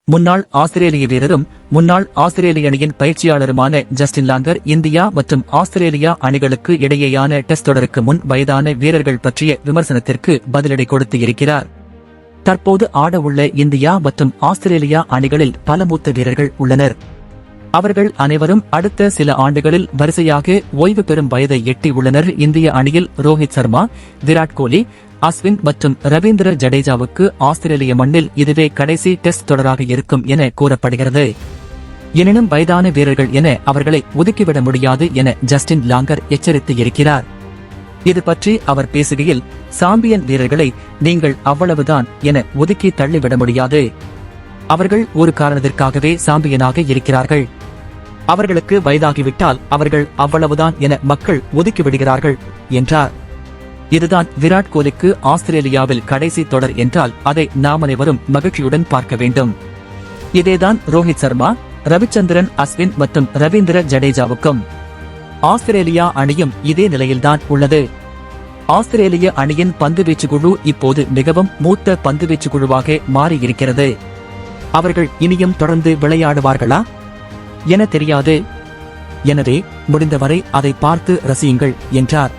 முன்னாள் ஆஸ்திரேலிய வீரரும் முன்னாள் ஆஸ்திரேலிய அணியின் பயிற்சியாளருமான ஜஸ்டின் லாங்கர் இந்தியா மற்றும் ஆஸ்திரேலியா அணிகளுக்கு இடையேயான டெஸ்ட் தொடருக்கு முன் வயதான வீரர்கள் பற்றிய விமர்சனத்திற்கு பதிலடி கொடுத்து இருக்கிறார். தற்போது ஆடவுள்ள இந்தியா மற்றும் ஆஸ்திரேலியா அணிகளில் பல மூத்த வீரர்கள் உள்ளனர். அவர்கள் அனைவரும் அடுத்த சில ஆண்டுகளில் வரிசையாக ஓய்வு பெறும் வயதை எட்டி உள்ளனர். இந்திய அணியில் ரோஹித் சர்மா, விராட் கோலி, அஸ்வின் மற்றும் ரவீந்திர ஜடேஜாவுக்கு ஆஸ்திரேலிய மண்ணில் இதுவே கடைசி டெஸ்ட் தொடராக இருக்கும் என கூறப்படுகிறது. எனினும் வயதான வீரர்கள் என அவர்களை ஒதுக்கிவிட முடியாது என ஜஸ்டின் லாங்கர் எச்சரித்து இருக்கிறார். இது பற்றி அவர் பேசுகையில், சாம்பியன் வீரர்களை நீங்கள் அவ்வளவுதான் என ஒதுக்கி தள்ளிவிட முடியாது. அவர்கள் ஒரு காரணத்திற்காகவே சாம்பியனாக இருக்கிறார்கள். அவர்களுக்கு வயதாகிவிட்டால் அவர்கள் அவ்வளவுதான் என மக்கள் ஒதுக்கிவிடுகிறார்கள் என்றார். இதுதான் விராட் கோலிக்கு ஆஸ்திரேலியாவில் கடைசி தொடர் என்றால் அதை நாம் அனைவரும் மகிழ்ச்சியுடன் பார்க்க வேண்டும். இதேதான் ரோஹித் சர்மா, ரவிச்சந்திரன் அஸ்வின் மற்றும் ரவீந்திர ஜடேஜாவுக்கும். ஆஸ்திரேலியா அணியும் இதே நிலையில்தான் உள்ளது. ஆஸ்திரேலிய அணியின் பந்துவீச்சு குழு இப்போது மிகவும் மூத்த பந்துவீச்சு குழுவாக மாறியிருக்கிறது. அவர்கள் இனியும் தொடர்ந்து விளையாடுவார்களா என தெரியாது. எனவே முடிந்தவரை அதை பார்த்து ரசியுங்கள் என்றார்.